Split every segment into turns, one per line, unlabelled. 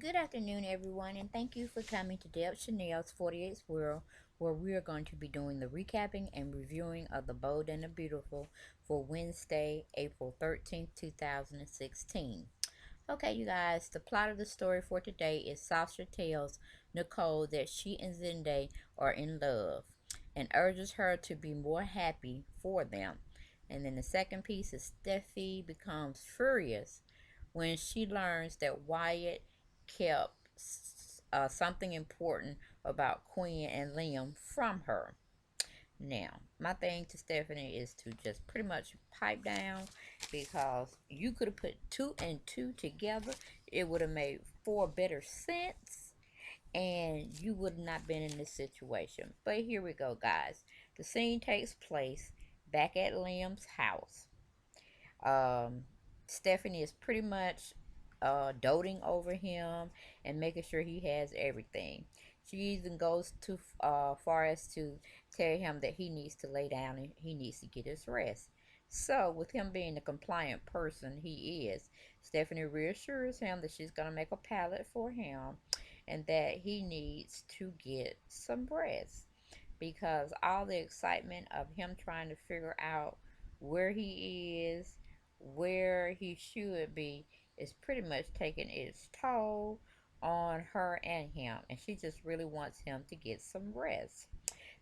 Good afternoon, everyone, and thank you for coming to Deb Chanel's 48th World, where we are going to be doing the recapping and reviewing of The Bold and the Beautiful for Wednesday, April 13th, 2016. Okay, you guys, the plot of the story for today is Sasha tells Nicole that she and Zende are in love and urges her to be more happy for them. And then the second piece is Steffi becomes furious when she learns that Wyatt kept something important about Quinn and Liam from her. Now, my thing to Stephanie is to just pretty much pipe down because you could have put two and two together. It would have made four better sense and you would not been in this situation. But here we go, guys. The scene takes place back at Liam's house. Um, Stephanie is pretty much doting over him and making sure he has everything. She even goes too far as to tell him that he needs to lay down and he needs to get his rest. So, with him being the compliant person he is, Stephanie reassures him that she's going to make a pallet for him and that he needs to get some rest because all the excitement of him trying to figure out where he is, where he should be, is pretty much taking its toll on her and him. And she just really wants him to get some rest.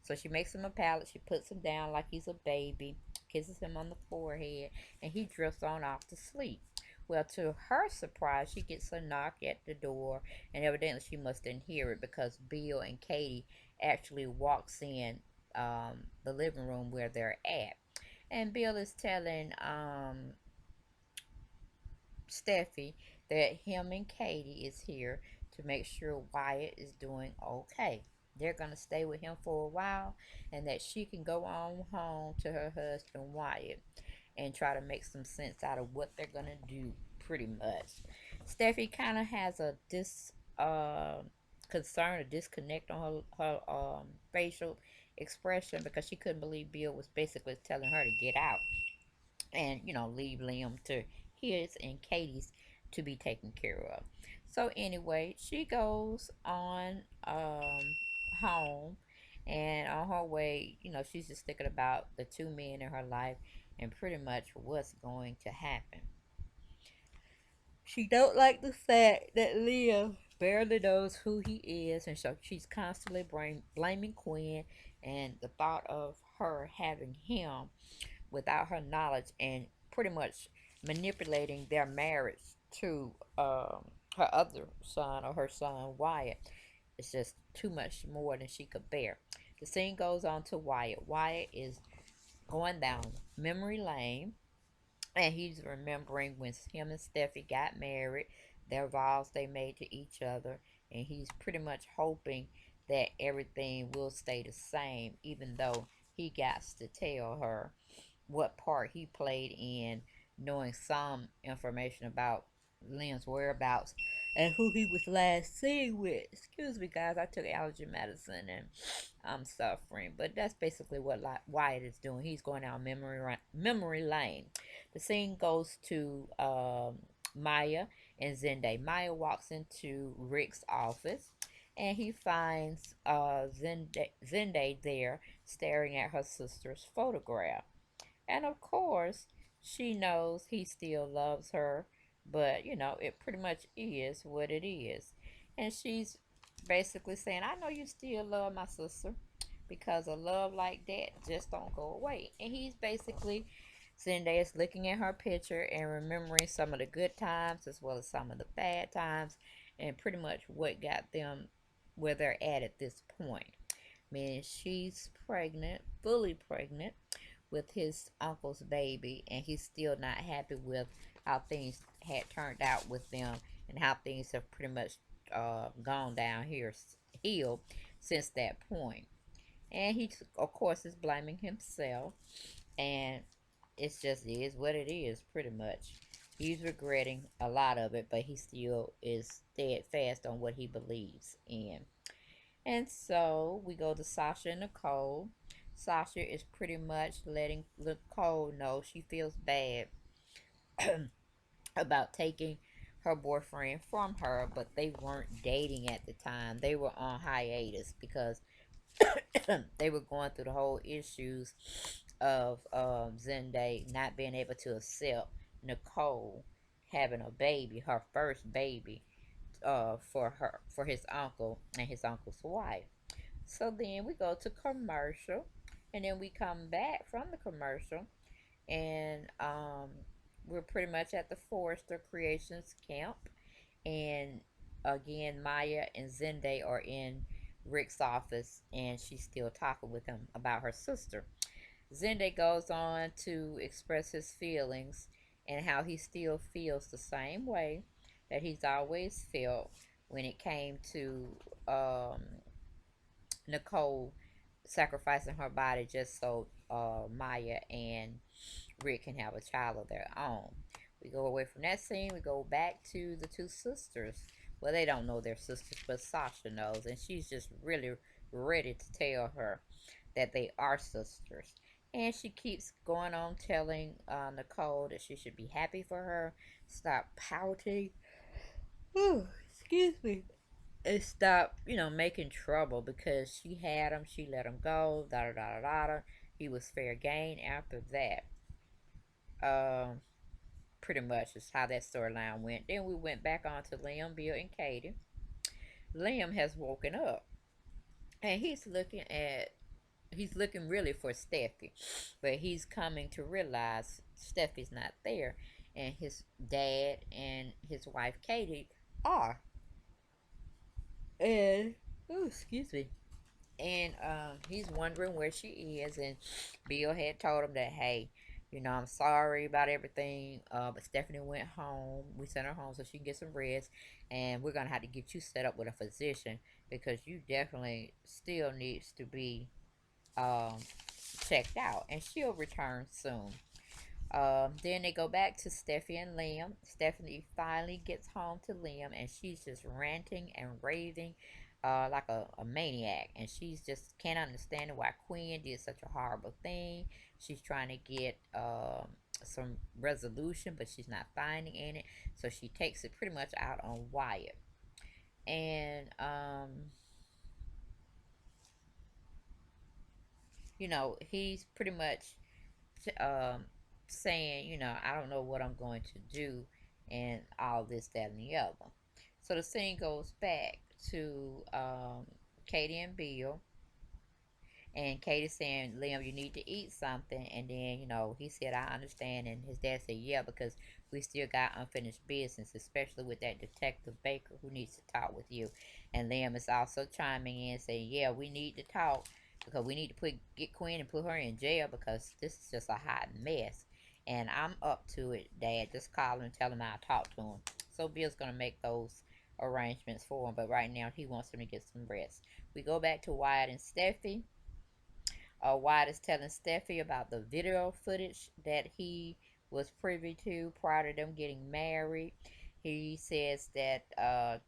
So she makes him a pallet, she puts him down like he's a baby, kisses him on the forehead, and he drifts on off to sleep. Well, to her surprise, she gets a knock at the door, and evidently she must didn't hear it because Bill and Katie actually walks in the living room where they're at. And Bill is telling Steffi that him and Katie is here to make sure Wyatt is doing okay. They're going to stay with him for a while and that she can go on home to her husband Wyatt and try to make some sense out of what they're going to do pretty much. Steffi kind of has a concern, a disconnect on her facial expression because she couldn't believe Bill was basically telling her to get out and leave Liam to his and Katie's to be taken care of. So anyway, she goes on home, and on her way, she's just thinking about the two men in her life and pretty much what's going to happen. She don't like the fact that Liam barely knows who he is, and so she's constantly blaming Quinn and the thought of her having him without her knowledge and pretty much manipulating their marriage to her other son or her son Wyatt. It's just too much more than she could bear. The scene goes on to Wyatt. Wyatt is going down memory lane and he's remembering when him and Steffi got married, their vows they made to each other, and he's pretty much hoping that everything will stay the same, even though he got to tell her what part he played in knowing some information about Lynn's whereabouts and who he was last seen with. Excuse me, guys, I took allergy medicine and I'm suffering, but that's basically what Wyatt is doing. He's going down memory lane. The scene goes to Maya and Zende. Maya walks into Rick's office and he finds Zende there staring at her sister's photograph. And of course, she knows he still loves her, but it pretty much is what it is. And she's basically saying, I know you still love my sister because a love like that just don't go away. And he's basically Zendaya is looking at her picture and remembering some of the good times as well as some of the bad times and pretty much what got them where they're at this point. Meaning she's pregnant, fully pregnant, with his uncle's baby, and he's still not happy with how things had turned out with them and how things have pretty much gone down here hill since that point. And he, of course, is blaming himself, and it's just is what it is, pretty much. He's regretting a lot of it, but he still is steadfast on what he believes in. And so we go to Sasha and Nicole. Sasha is pretty much letting Nicole know she feels bad about taking her boyfriend from her, but they weren't dating at the time. They were on hiatus because they were going through the whole issues of Zende not being able to accept Nicole having a baby, her first baby, for his uncle and his uncle's wife. So then we go to commercial, and then we come back from the commercial, and we're pretty much at the Forrester Creations camp, and again Maya and Zende are in Rick's office, and she's still talking with him about her sister. Zende goes on to express his feelings and how he still feels the same way that he's always felt when it came to um, Nicole sacrificing her body just so Maya and Rick can have a child of their own. We go away from that scene. We go back to the two sisters. Well, they don't know they're sisters, but Sasha knows, and she's just really ready to tell her that they are sisters. And she keeps going on telling Nicole that she should be happy for her, stop pouting. Ooh, excuse me. And stop, making trouble because she had him, she let him go, da da da da da. He was fair game after that. Um, Pretty much is how that storyline went. Then we went back on to Liam, Bill, and Katie. Liam has woken up and he's looking really for Steffi, but he's coming to realize Steffi's not there, and his dad and his wife Katie are. And oh, excuse me. And he's wondering where she is, and Bill had told him that, hey, I'm sorry about everything, but Stephanie went home. We sent her home so she can get some rest, and we're gonna have to get you set up with a physician because you definitely still needs to be um, checked out, and she'll return soon. Then they go back to Steffi and Liam. Stephanie finally gets home to Liam, and she's just ranting and raving like a maniac. And she's just can't understand why Quinn did such a horrible thing. She's trying to get some resolution, but she's not finding in it. So she takes it pretty much out on Wyatt. And, he's pretty much um, saying, I don't know what I'm going to do, and all this, that, and the other. So the scene goes back to Katie and Bill, and Katie saying, Liam, you need to eat something. And then, he said, I understand. And his dad said, yeah, because we still got unfinished business, especially with that Detective Baker who needs to talk with you. And Liam is also chiming in saying, yeah, we need to talk because we need to get Quinn and put her in jail because this is just a hot mess. And I'm up to it, Dad. Just call him and tell him I'll talk to him. So Bill's going to make those arrangements for him. But right now, he wants him to get some rest. We go back to Wyatt and Steffi. Wyatt is telling Steffi about the video footage that he was privy to prior to them getting married. He says that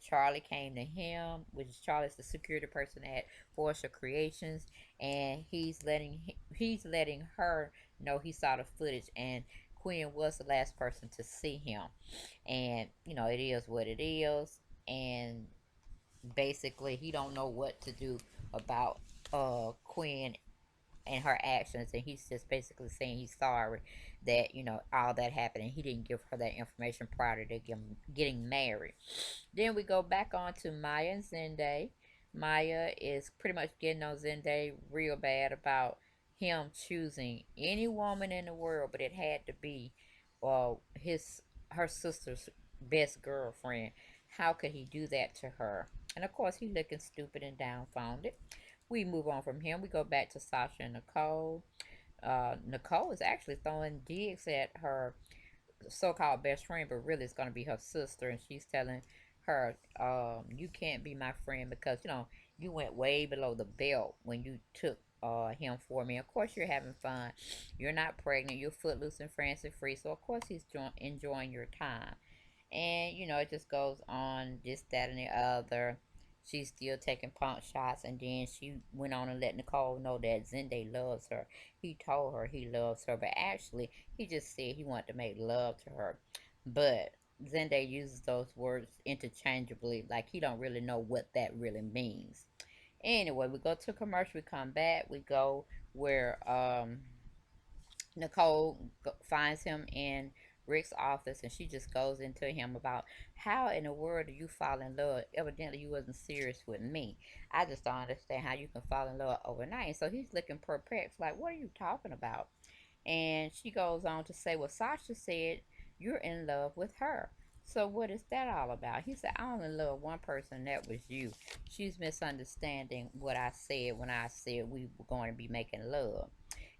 Charlie came to him, which is Charlie's the security person at Forrester Creations, and he's letting her know he saw the footage, and Quinn was the last person to see him. And it is what it is, and basically he don't know what to do about Quinn and her actions, and he's just basically saying he's sorry that all that happened, and he didn't give her that information prior to them getting married. Then we go back on to Maya and Zende. Maya is pretty much getting on Zende real bad about him choosing any woman in the world, but it had to be his her sister's best girlfriend. How could he do that to her? And of course, he looking stupid and downfounded. We move on from him. We go back to Sasha and Nicole. Nicole is actually throwing digs at her so-called best friend, but really it's going to be her sister, and she's telling her, you can't be my friend because you went way below the belt when you took him for me. Of course you're having fun. You're not pregnant. You're footloose and fancy free, so of course he's enjoying your time. And it just goes on, this, that, and the other. She's still taking pump shots, and then she went on and let Nicole know that Zende loves her. He told her he loves her, but actually, he just said he wanted to make love to her. But Zende uses those words interchangeably, like he don't really know what that really means. Anyway, we go to commercial. We come back. We go where Nicole finds him in Rick's office, and she just goes into him about how in the world do you fall in love? Evidently, you wasn't serious with me. I just don't understand how you can fall in love overnight. So he's looking perplexed, like, what are you talking about? And she goes on to say, well, Sasha said you're in love with her. So what is that all about? He said, I only love one person, that was you. She's misunderstanding what I said when I said we were going to be making love.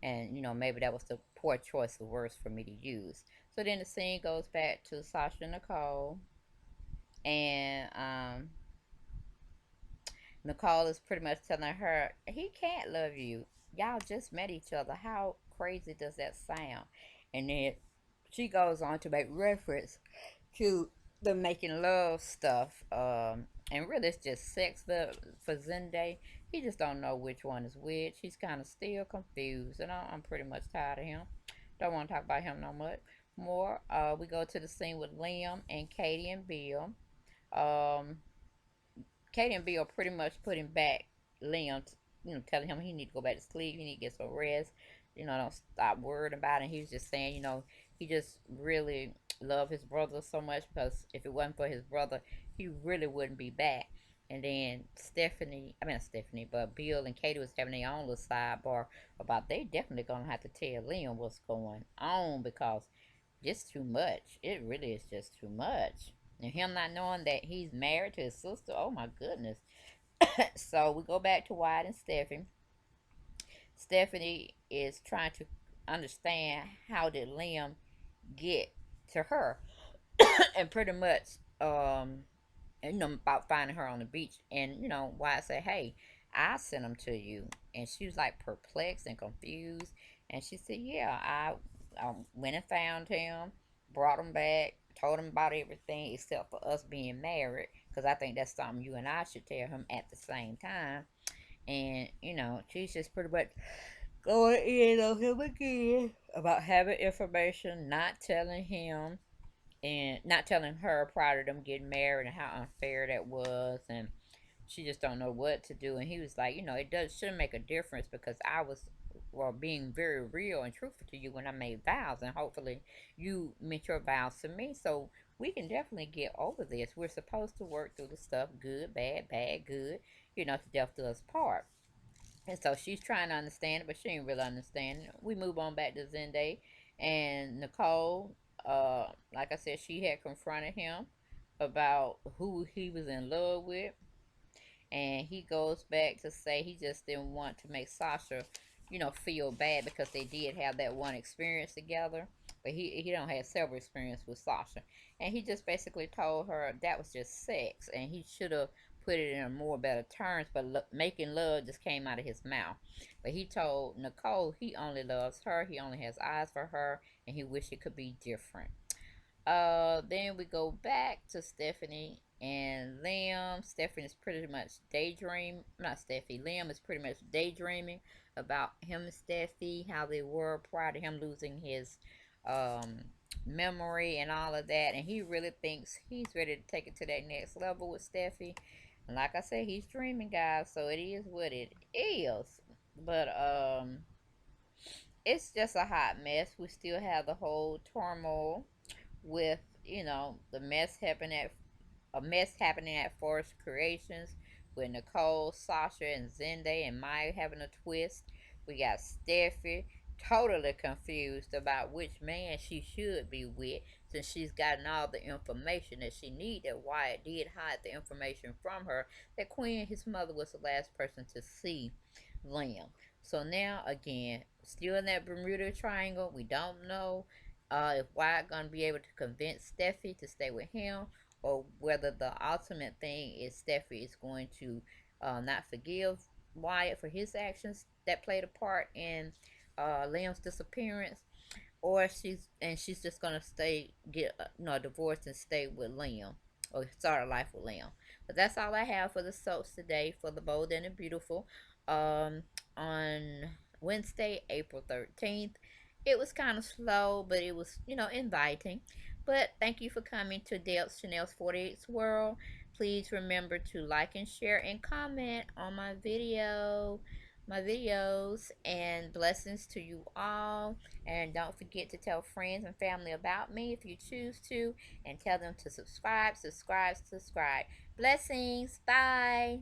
And, maybe that was the poor choice of words for me to use. So then the scene goes back to Sasha and Nicole. And Nicole is pretty much telling her, he can't love you. Y'all just met each other. How crazy does that sound? And then she goes on to make reference to the making love stuff. And really, it's just sex for Zende. He just don't know which one is which. He's kind of still confused, and I'm pretty much tired of him. Don't want to talk about him no much more. We go to the scene with Liam and Katie and Bill. Um, Katie and Bill pretty much putting back Liam, telling him he need to go back to sleep, he need to get some rest. Don't stop worrying about it. He was just saying, he just really loved his brother so much because if it wasn't for his brother, he really wouldn't be back. And then not Stephanie, but Bill and Katie was having their own little sidebar about they definitely gonna have to tell Liam what's going on because just too much. It really is just too much. And him not knowing that he's married to his sister, oh my goodness. So we go back to Wyatt and Stephanie. Stephanie is trying to understand how did Liam get to her, and pretty much, about finding her on the beach. And Wyatt said, "Hey, I sent him to you," and she was like perplexed and confused. And she said, "Yeah, I went and found him, brought him back, told him about everything except for us being married, because I think that's something you and I should tell him at the same time." And she's just pretty much going in on him again about having information, not telling him, and not telling her prior to them getting married, and how unfair that was, and she just don't know what to do. And he was like, it does shouldn't make a difference because I was, well, being very real and truthful to you when I made vows, and hopefully you meant your vows to me. So we can definitely get over this. We're supposed to work through the stuff, good, bad, bad, good, to death do us part. And so she's trying to understand it, but she ain't really understanding it. We move on back to Zende and Nicole. Like I said, she had confronted him about who he was in love with, and he goes back to say he just didn't want to make Sasha, feel bad because they did have that one experience together, but he don't have several experience with Sasha, and he just basically told her that was just sex, and he should have put it in a more better terms, but making love just came out of his mouth. But he told Nicole he only loves her, he only has eyes for her, and he wish it could be different. Then we go back to Stephanie and Liam. Stephanie is pretty much daydream. Not Steffi. Liam is pretty much daydreaming about him and Steffi, how they were prior to him losing his um, memory and all of that. And he really thinks he's ready to take it to that next level with Steffi. And like I said, he's dreaming, guys. So it is what it is. But it's just a hot mess. We still have the whole turmoil with the mess happening at Forest Creations with Nicole, Sasha, and Zende and Maya having a twist. We got Steffi totally confused about which man she should be with since she's gotten all the information that she needed. Wyatt did hide the information from her that Quinn, his mother, was the last person to see Liam. So now again, still in that Bermuda Triangle, we don't know if Wyatt gonna be able to convince Steffi to stay with him, or whether the ultimate thing is Steffi is going to not forgive Wyatt for his actions that played a part in Liam's disappearance, or she's just gonna get divorced and stay with Liam, or start a life with Liam. But that's all I have for the soaps today for the Bold and the Beautiful. On Wednesday, April 13th, it was kind of slow, but it was inviting. But thank you for coming to Dale Chanel's 48's World. Please remember to like and share and comment on my videos, and blessings to you all. And don't forget to tell friends and family about me if you choose to, and tell them to subscribe. Blessings. Bye.